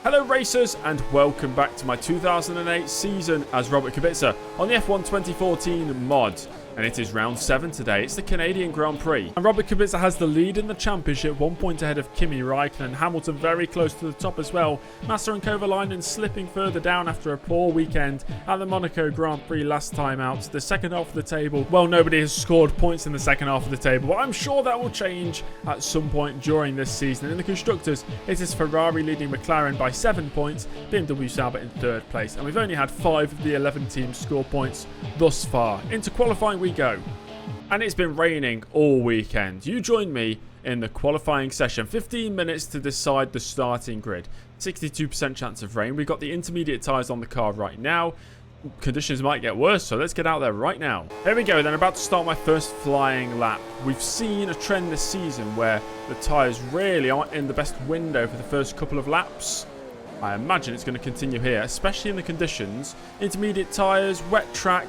Hello racers and welcome back to my 2008 season as Robert Kubica on the F1 2014 mod. And it is round 7 today. It's the Canadian Grand Prix. And Robert Kubica has the lead in the championship, 1 point ahead of Kimi Räikkönen and Hamilton very close to the top as well. Massa and Kovalainen slipping further down after a poor weekend at the Monaco Grand Prix last time out. The second half of the table, well, nobody has scored points in the second half of the table, but I'm sure that will change at some point during this season. In the Constructors, it is Ferrari leading McLaren by 7 points, BMW Sauber in 3rd place. And we've only had 5 of the 11 teams score points thus far. Into qualifying we go. And it's been raining all weekend. You joined me in the qualifying session. 15 minutes to decide the starting grid. 62% chance of rain. We've got the intermediate tyres on the car right now. Conditions might get worse, so let's get out there right now. Here we go then, about to start my first flying lap. We've seen a trend this season where the tyres really aren't in the best window for the first couple of laps. I imagine it's going to continue here, especially in the conditions. Intermediate tyres, wet track.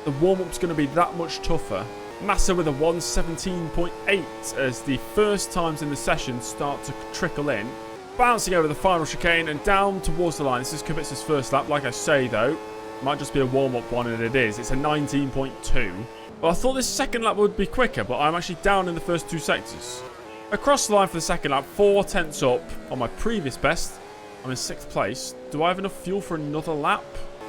The warm-up's going to be that much tougher. Massa with a 117.8 as the first times in the session start to trickle in. Bouncing over the final chicane and down towards the line. This is Kubica's first lap. Like I say, though, might just be a warm-up one, and it is. It's a 19.2. Well, I thought this second lap would be quicker, but I'm actually down in the first 2 sectors. Across the line for the second lap, 4 tenths up on my previous best. I'm in 6th place. Do I have enough fuel for another lap?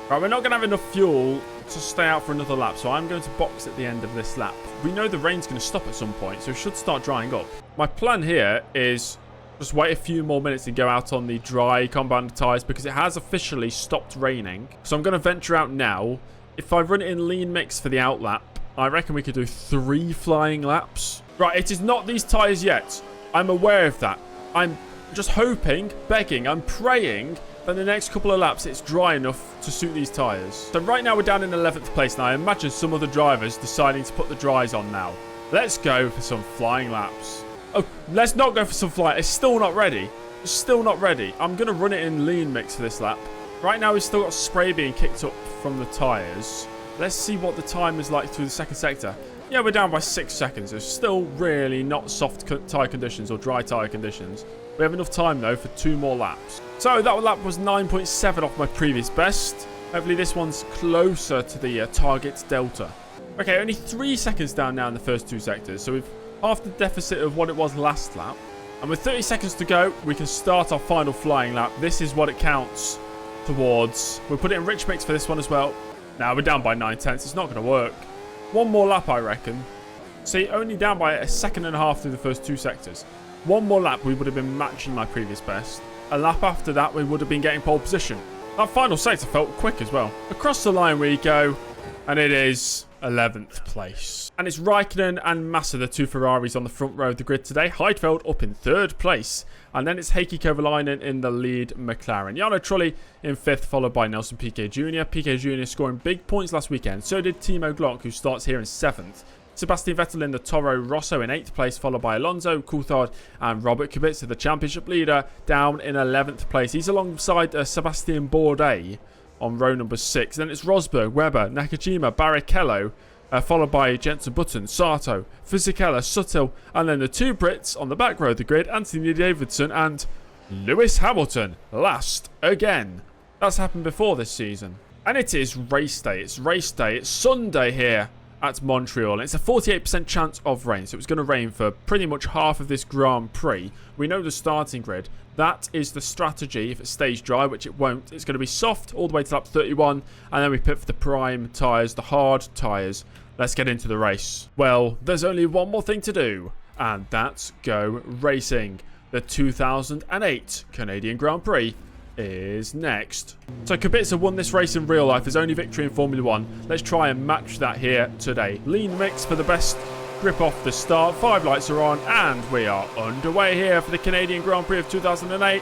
Right, we're not going to have enough fuel to stay out for another lap, so I'm going to box at the end of this lap. We know the rain's going to stop at some point, so it should start drying up. My plan here is just wait a few more minutes and go out on the dry compound tyres because it has officially stopped raining. So I'm going to venture out now. If I run it in lean mix for the out lap, I reckon we could do 3 flying laps. Right, it is not these tyres yet. I'm aware of that. I'm just hoping, begging, I'm praying that the next couple of laps it's dry enough to suit these tyres. So right now we're down in 11th place, and I imagine some other drivers deciding to put the dries on now. Let's go for some flying laps. Oh, let's not go for some flying. It's still not ready. It's still not ready. I'm going to run it in lean mix for this lap. Right now we've still got spray being kicked up from the tyres. Let's see what the time is like through the second sector. Yeah, we're down by 6 seconds. It's still really not soft tyre conditions or dry tyre conditions. We have enough time, though, for 2 more laps. So that lap was 9.7 off my previous best. Hopefully this one's closer to the target delta. Okay, only 3 seconds down now in the first 2 sectors. So we've half the deficit of what it was last lap. And with 30 seconds to go, we can start our final flying lap. This is what it counts towards. We'll put it in rich mix for this one as well. Now we're down by 9 tenths. It's not going to work. 1 more lap, I reckon. See, only down by a second and a half through the first 2 sectors. 1 more lap, we would have been matching my previous best. A lap after that, we would have been getting pole position. That final sector felt quick as well. Across the line we go, and it is 11th place. And it's Räikkönen and Massa, the 2 Ferraris on the front row of the grid today. Heidfeld up in 3rd place. And then it's Heikki Kovalainen in the lead McLaren. Jarno Trulli in 5th, followed by Nelson Piquet Jr. Piquet Jr. scoring big points last weekend. So did Timo Glock, who starts here in 7th. Sebastian Vettel in the Toro Rosso in 8th place, followed by Alonso, Coulthard and Robert Kubica, the championship leader, down in 11th place. He's alongside Sebastian Bourdais on row number 6. Then it's Rosberg, Webber, Nakajima, Barrichello, followed by Jenson Button, Sato, Fisichella, Suttel, and then the 2 Brits on the back row of the grid, Anthony Davidson and Lewis Hamilton, last again. That's happened before this season. And it is race day. It's race day. It's Sunday here at Montreal. It's a 48% chance of rain, so it's going to rain for pretty much half of this Grand Prix. We know the starting grid. That is the strategy if it stays dry, which it won't. It's going to be soft all the way to lap 31, and then we pit for the prime tyres, the hard tyres. Let's get into the race. Well, there's only one more thing to do, and that's go racing. The 2008 Canadian Grand Prix is next. So Kubica won this race in real life, his only victory in Formula 1. Let's try and match that here today. Lean mix for the best grip off the start. 5 lights are on and we are underway here for the Canadian Grand Prix of 2008.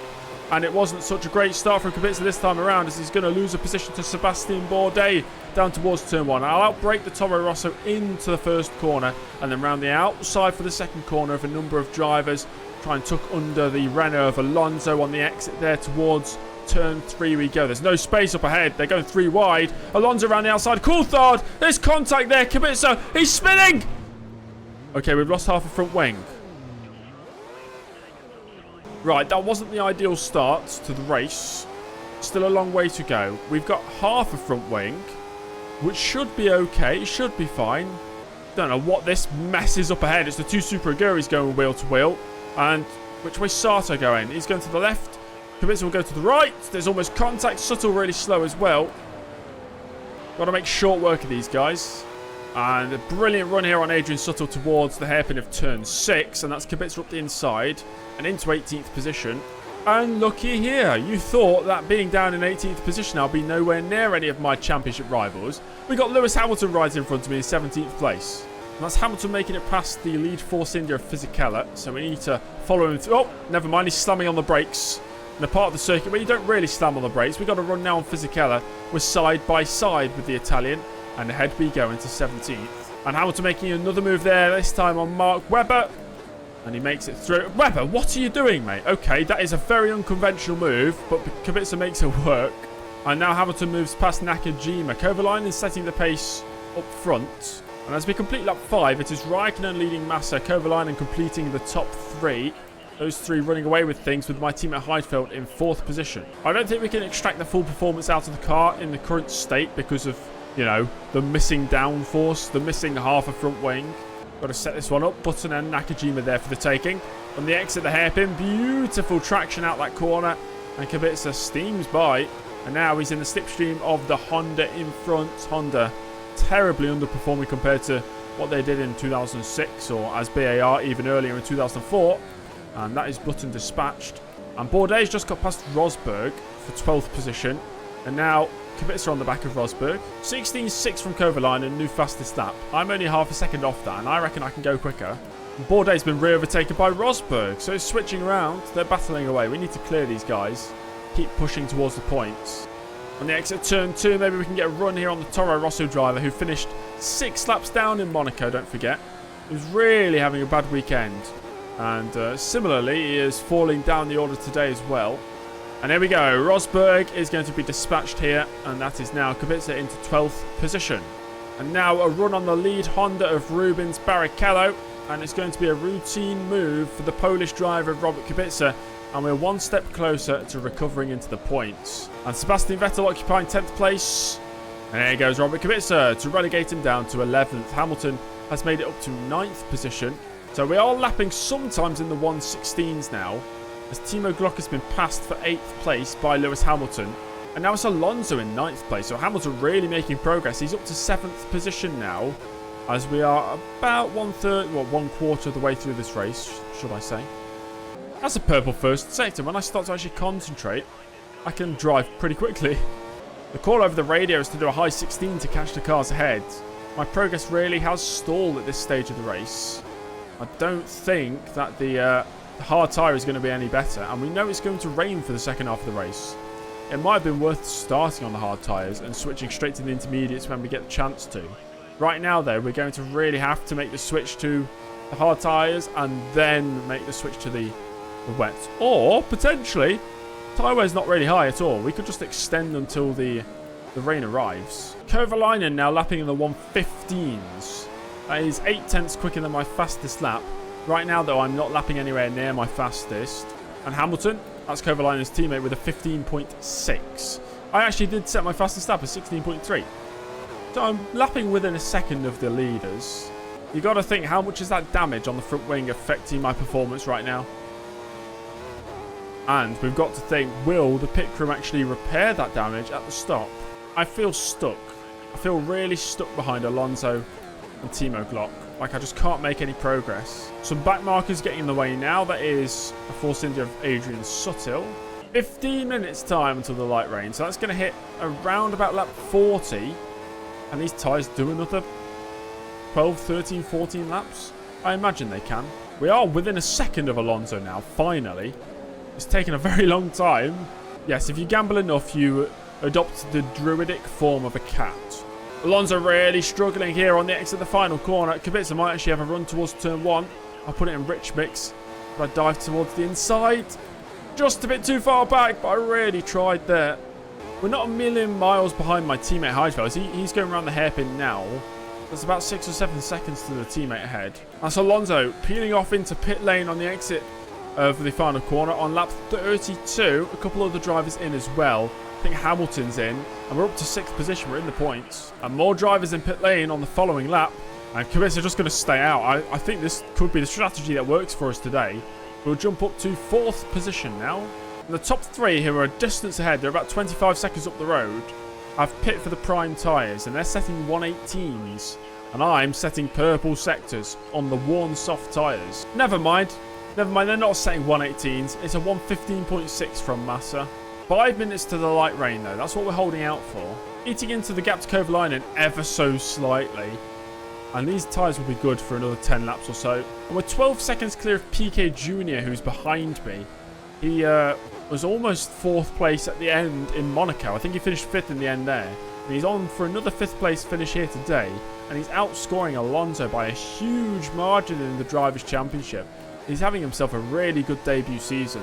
And it wasn't such a great start from Kubica this time around, as he's going to lose a position to Sebastian Bourdais down towards turn 1. I'll outbrake the Toro Rosso into the first corner and then round the outside for the second corner of a number of drivers. Try and tuck under the Renault of Alonso on the exit there towards turn 3 we go. There's no space up ahead. They're going 3 wide. Alonso around the outside. Coulthard. There's contact there. Kubica. He's spinning. Okay, we've lost half a front wing. Right, that wasn't the ideal start to the race. Still a long way to go. We've got half a front wing, which should be okay. Should be fine. Don't know what this mess is up ahead. It's the two Super Aguris going wheel to wheel. And which way Sato going? He's going to the left. Kubica will go to the right. There's almost contact. Subtle really slow as well. Got to make short work of these guys. And a brilliant run here on Adrian Subtle towards the hairpin of turn 6. And that's Kubica up the inside and into 18th position. And looky here. You thought that being down in 18th position, I'll be nowhere near any of my championship rivals. We got Lewis Hamilton right in front of me in 17th place. And that's Hamilton making it past the lead Force India of Fisichella. So we need to follow him through. Oh, never mind. He's slamming on the brakes. In a part of the circuit where you don't really slam on the brakes. We've got to run now on Fisichella. We're side by side with the Italian. And ahead we go into 17th. And Hamilton making another move there. This time on Mark Webber. And he makes it through. Webber, what are you doing, mate? Okay, that is a very unconventional move. But Kubica makes it work. And now Hamilton moves past Nakajima. Kovalainen is setting the pace up front. And as we complete lap 5, it is Raikkonen leading Massa. Kovalainen completing the top 3. Those 3 running away with things with my team at Heidfeld in 4th position. I don't think we can extract the full performance out of the car in the current state because of, you know, the missing downforce, the missing half a front wing. Got to set this one up. Button and Nakajima there for the taking. On the exit, the hairpin. Beautiful traction out that corner. And Kubica steams by. And now he's in the slipstream of the Honda in front. Honda terribly underperforming compared to what they did in 2006 or as BAR even earlier in 2004. And that is Button dispatched. And Bourdais just got past Rosberg for 12th position. And now Kubica on the back of Rosberg. 16.6 from Kovalainen, new fastest lap. I'm only half a second off that, and I reckon I can go quicker. Bourdais been re-overtaken by Rosberg, so switching around. They're battling away. We need to clear these guys. Keep pushing towards the points. On the exit turn 2, maybe we can get a run here on the Toro Rosso driver, who finished 6 laps down in Monaco, don't forget. He was really having a bad weekend. And similarly, he is falling down the order today as well. And here we go. Rosberg is going to be dispatched here. And that is now Kubica into 12th position. And now a run on the lead Honda of Rubens Barrichello. And it's going to be a routine move for the Polish driver Robert Kubica. And we're one step closer to recovering into the points. And Sebastian Vettel occupying 10th place. And there goes Robert Kubica to relegate him down to 11th. Hamilton has made it up to 9th position. So we are lapping sometimes in the 1:16s now. As Timo Glock has been passed for 8th place by Lewis Hamilton. And now it's Alonso in 9th place. So Hamilton really making progress. He's up to 7th position now. As we are about one quarter of the way through this race, should I say. That's a purple first sector. When I start to actually concentrate, I can drive pretty quickly. The call over the radio is to do a high 16 to catch the cars ahead. My progress really has stalled at this stage of the race. I don't think that the hard tyre is going to be any better. And we know it's going to rain for the second half of the race. It might have been worth starting on the hard tyres and switching straight to the intermediates when we get the chance to. Right now, though, we're going to really have to make the switch to the hard tyres and then make the switch to the wets. Or, potentially, tyre wear's not really high at all. We could just extend until the rain arrives. Kovalainen now lapping in the 1:15s. That is 8 tenths quicker than my fastest lap. Right now, though, I'm not lapping anywhere near my fastest. And Hamilton, that's Kovalainen's teammate with a 15.6. I actually did set my fastest lap at 16.3. So I'm lapping within a second of the leaders. You got to think, how much is that damage on the front wing affecting my performance right now? And we've got to think, will the pit crew actually repair that damage at the stop? I feel stuck. I feel really stuck behind Alonso and Timo Glock. Like, I just can't make any progress. Some back markers getting in the way now. That is a Force India of Adrian Subtle. 15 minutes time until the light rain. So that's going to hit around about lap 40. And these tyres do another 12, 13, 14 laps. I imagine they can. We are within a second of Alonso now, finally. It's taken a very long time. Yes, if you gamble enough, you adopt the druidic form of a cat. Alonso really struggling here on the exit of the final corner. Kubica might actually have a run towards turn 1. I'll put it in rich mix. But I dive towards the inside. Just a bit too far back, but I really tried there. We're not a million miles behind my teammate Heidfeld. He's going around the hairpin now. There's about 6 or 7 seconds to the teammate ahead. That's Alonso peeling off into pit lane on the exit of the final corner on lap 32. A couple other drivers in as well. I think Hamilton's in, and we're up to 6th position. We're in the points. And more drivers in pit lane on the following lap. And Kubica just going to stay out. I think this could be the strategy that works for us today. We'll jump up to 4th position now. And the top 3 here are a distance ahead. They're about 25 seconds up the road. I've pit for the prime tyres, and they're setting 118s. And I'm setting purple sectors on the worn soft tyres. Never mind. Never mind, they're not setting 118s. It's a 115.6 from Massa. 5 minutes to the light rain, though. That's what we're holding out for. Eating into the gap to Kovalainen ever so slightly. And these tyres will be good for another 10 laps or so. And we're 12 seconds clear of PK Jr., who's behind me. He was almost 4th place at the end in Monaco. I think he finished 5th in the end there. And he's on for another 5th place finish here today. And he's outscoring Alonso by a huge margin in the Drivers' Championship. He's having himself a really good debut season.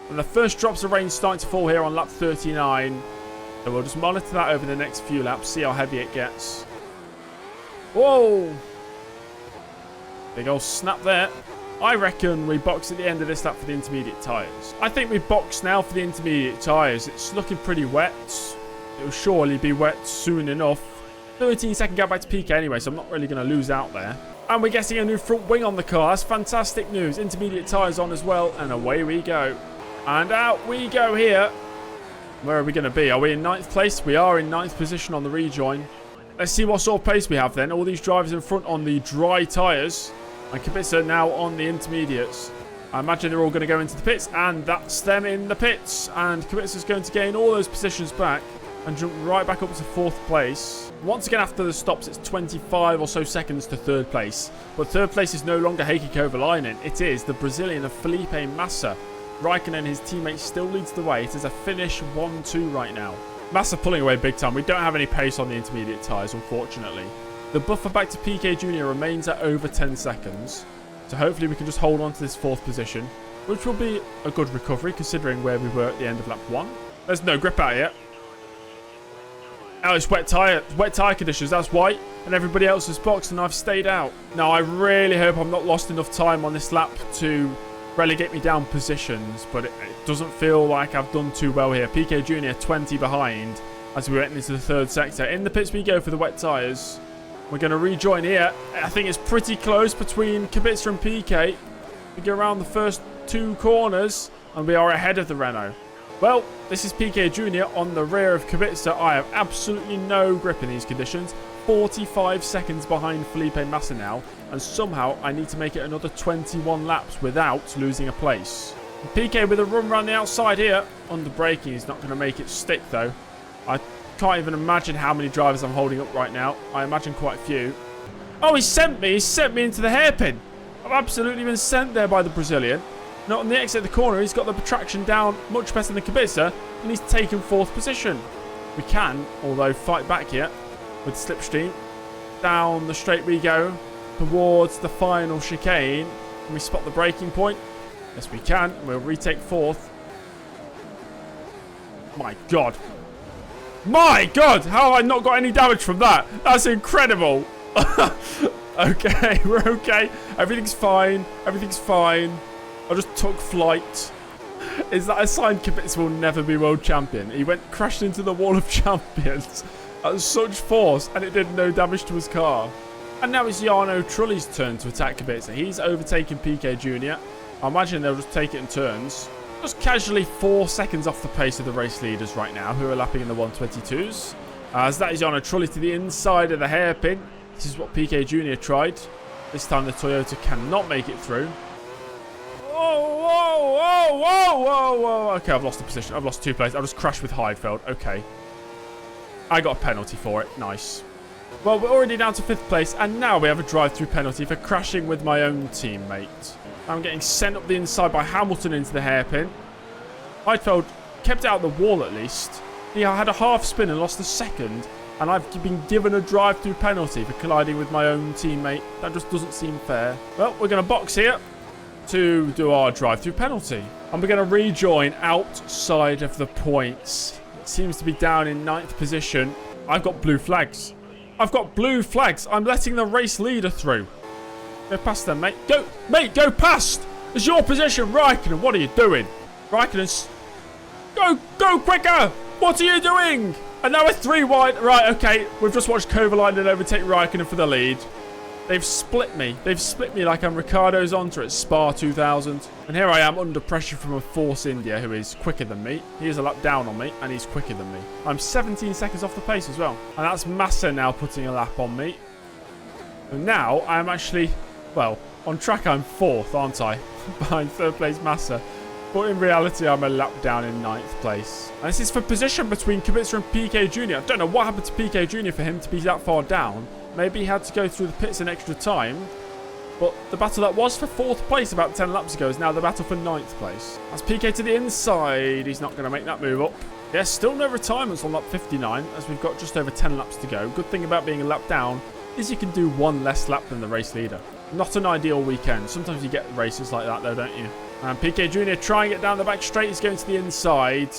And the first drops of rain starting to fall here on lap 39. So we'll just monitor that over the next few laps, see how heavy it gets. Whoa! Big old snap there. I reckon we box at the end of this lap for the intermediate tyres. I think we box now for the intermediate tyres. It's looking pretty wet. It will surely be wet soon enough. 13-second gap back to PK anyway, so I'm not really going to lose out there. And we're getting a new front wing on the car. That's fantastic news. Intermediate tyres on as well, and away we go. And out we go here. Where are we going to be? Are we in 9th place? We are in 9th position on the rejoin. Let's see what sort of pace we have then. All these drivers in front on the dry tyres. And Kubica now on the intermediates. I imagine they're all going to go into the pits. And that's them in the pits. And Kubica's going to gain all those positions back. And jump right back up to 4th place. Once again after the stops, it's 25 or so seconds to 3rd place. But 3rd place is no longer Heikki Kovalainen. It is the Brazilian of Felipe Massa. Raikkonen and his teammate still leads the way. It is a finish 1-2 right now. Massa pulling away big time. We don't have any pace on the intermediate tyres, unfortunately. The buffer back to PK Jr. remains at over 10 seconds. So hopefully we can just hold on to this 4th position, which will be a good recovery considering where we were at the end of lap 1. There's no grip out yet. Oh, it's wet tyre conditions, that's why. And everybody else has boxed and I've stayed out. Now, I really hope I've not lost enough time on this lap to relegate me down positions, but it doesn't feel like I've done too well here. PK Jr. 20 behind as we went into the 3rd sector. In the pits we go for the wet tyres. We're going to rejoin here. I think it's pretty close between Kubica and PK. We go around the first 2 corners and we are ahead of the Renault. Well, this is PK Jr. on the rear of Kubica. I have absolutely no grip in these conditions. 45 seconds behind Felipe Massa now. And somehow I need to make it another 21 laps without losing a place. And PK with a run around the outside here. Under braking, he's not going to make it stick though. I can't even imagine how many drivers I'm holding up right now. I imagine quite a few. Oh, he sent me into the hairpin. I've absolutely been sent there by the Brazilian. Not on the exit of the corner, he's got the traction down much better than Kubica, and he's taken 4th position. We can, although, fight back here with slipstream. Down the straight we go towards the final chicane. Can we spot the braking point? Yes, we can. We'll retake 4th. My God. My God! How have I not got any damage from that? That's incredible. Okay, we're okay. Everything's fine. Everything's fine. I just took flight. Is that a sign Kubica will never be world champion? He went crashed into the wall of champions at such force and it did no damage to his car. And now it's Jarno Trulli's turn to attack Kubica. He's overtaken PK Jr. I imagine they'll just take it in turns. Just casually 4 seconds off the pace of the race leaders right now, who are lapping in the 122s. As that is Jarno Trulli to the inside of the hairpin. This is what PK Jr. tried. This time the Toyota cannot make it through. Whoa. Okay, I've lost the position. I've lost 2 places. I've just crashed with Heidfeld. Okay. I got a penalty for it. Nice. Well, we're already down to 5th place, and now we have a drive-through penalty for crashing with my own teammate. I'm getting sent up the inside by Hamilton into the hairpin. Heidfeld kept it out of the wall at least. He had a half spin and lost a second, and I've been given a drive-through penalty for colliding with my own teammate. That just doesn't seem fair. Well, we're going to box here to do our drive-through penalty. And we're going to rejoin outside of the points. It seems to be down in 9th position. I've got blue flags. I've got blue flags. I'm letting the race leader through. Go past them, mate. Go, mate, go past. It's your position, Raikkonen. What are you doing? Raikkonen's... Go quicker. What are you doing? And now we're 3 wide. Right, okay. We've just watched Kovalainen overtake Raikkonen for the lead. They've split me. They've split me like I'm Ricardo Zonta at Spa 2000. And here I am under pressure from a Force India who is quicker than me. He is a lap down on me and he's quicker than me. I'm 17 seconds off the pace as well. And that's Massa now putting a lap on me. And now I'm actually, well, on track I'm 4th, aren't I? Behind 3rd place Massa. But in reality, I'm a lap down in 9th place. And this is for position between Kubica and PK Jr. I don't know what happened to PK Jr. for him to be that far down. Maybe he had to go through the pits an extra time. But the battle that was for 4th place about 10 laps ago is now the battle for 9th place. That's PK to the inside. He's not going to make that move up. Yes, still no retirements on lap 59 as we've got just over 10 laps to go. Good thing about being a lap down is you can do 1 less lap than the race leader. Not an ideal weekend. Sometimes you get races like that though, don't you? And PK Jr. trying it down the back straight. He's going to the inside.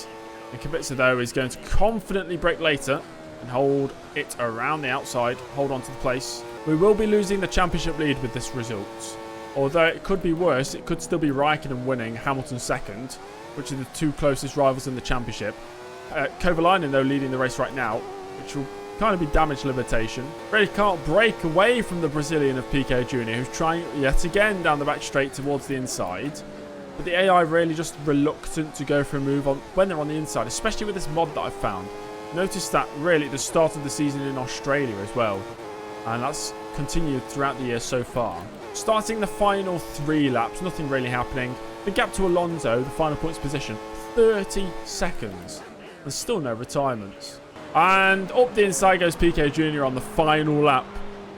And Kubica, though, is going to confidently brake later and hold it around the outside. Hold on to the place. We will be losing the championship lead with this result. Although it could be worse. It could still be Raikkonen winning, Hamilton second, which are the 2 closest rivals in the championship. Kovalainen, though, leading the race right now, which will kind of be damage limitation. Really can't break away from the Brazilian of PK Jr., who's trying yet again down the back straight towards the inside. But the AI really just reluctant to go for a move on when they're on the inside, especially with this mod that I've found. Notice that really at the start of the season in Australia as well. And that's continued throughout the year so far. Starting the final 3 laps, nothing really happening. The gap to Alonso, the final points position, 30 seconds. There's still no retirements. And up the inside goes PK Jr. on the final lap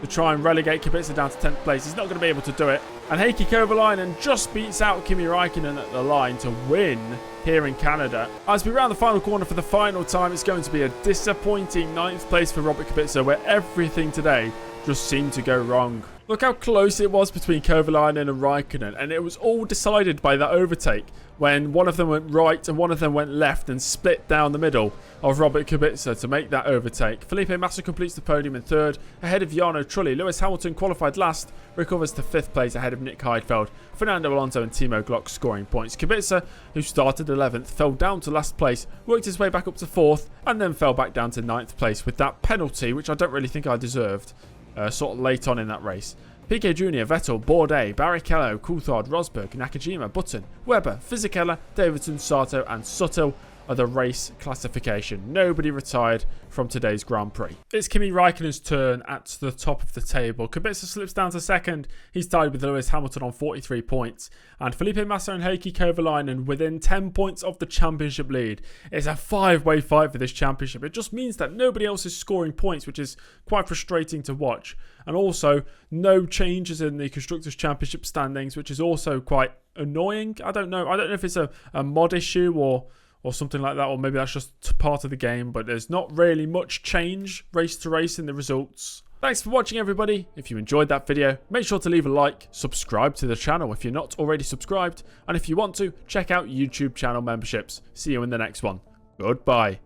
to try and relegate Kubica down to 10th place. He's not going to be able to do it. And Heikki Kovalainen just beats out Kimi Raikkonen at the line to win here in Canada. As we round the final corner for the final time, it's going to be a disappointing 9th place for Robert Kubica, where everything today just seemed to go wrong. Look how close it was between Kovalainen and Raikkonen, and it was all decided by that overtake when one of them went right and one of them went left and split down the middle of Robert Kubica to make that overtake. Felipe Massa completes the podium in 3rd, ahead of Jarno Trulli. Lewis Hamilton qualified last, recovers to 5th place ahead of Nick Heidfeld. Fernando Alonso and Timo Glock scoring points. Kubica, who started 11th, fell down to last place, worked his way back up to 4th, and then fell back down to 9th place with that penalty, which I don't really think I deserved. Sort of late on in that race. PK Jr., Vettel, Bourdais, Barrichello, Coulthard, Rosberg, Nakajima, Button, Webber, Fisichella, Davidson, Sato and Suttel are the race classification. Nobody retired from today's Grand Prix. It's Kimi Raikkonen's turn at the top of the table. Kubica slips down to 2nd. He's tied with Lewis Hamilton on 43 points. And Felipe Massa and Heikki Kovalainen within 10 points of the championship lead. It's a 5-way fight for this championship. It just means that nobody else is scoring points, which is quite frustrating to watch. And also, no changes in the Constructors' Championship standings, which is also quite annoying. I don't know if it's a mod issue or something like that, or maybe that's just part of the game, but there's not really much change race to race in the results. Thanks for watching, everybody. If you enjoyed that video, make sure to leave a like, subscribe to the channel if you're not already subscribed, and if you want to, check out YouTube channel memberships. See you in the next one. Goodbye.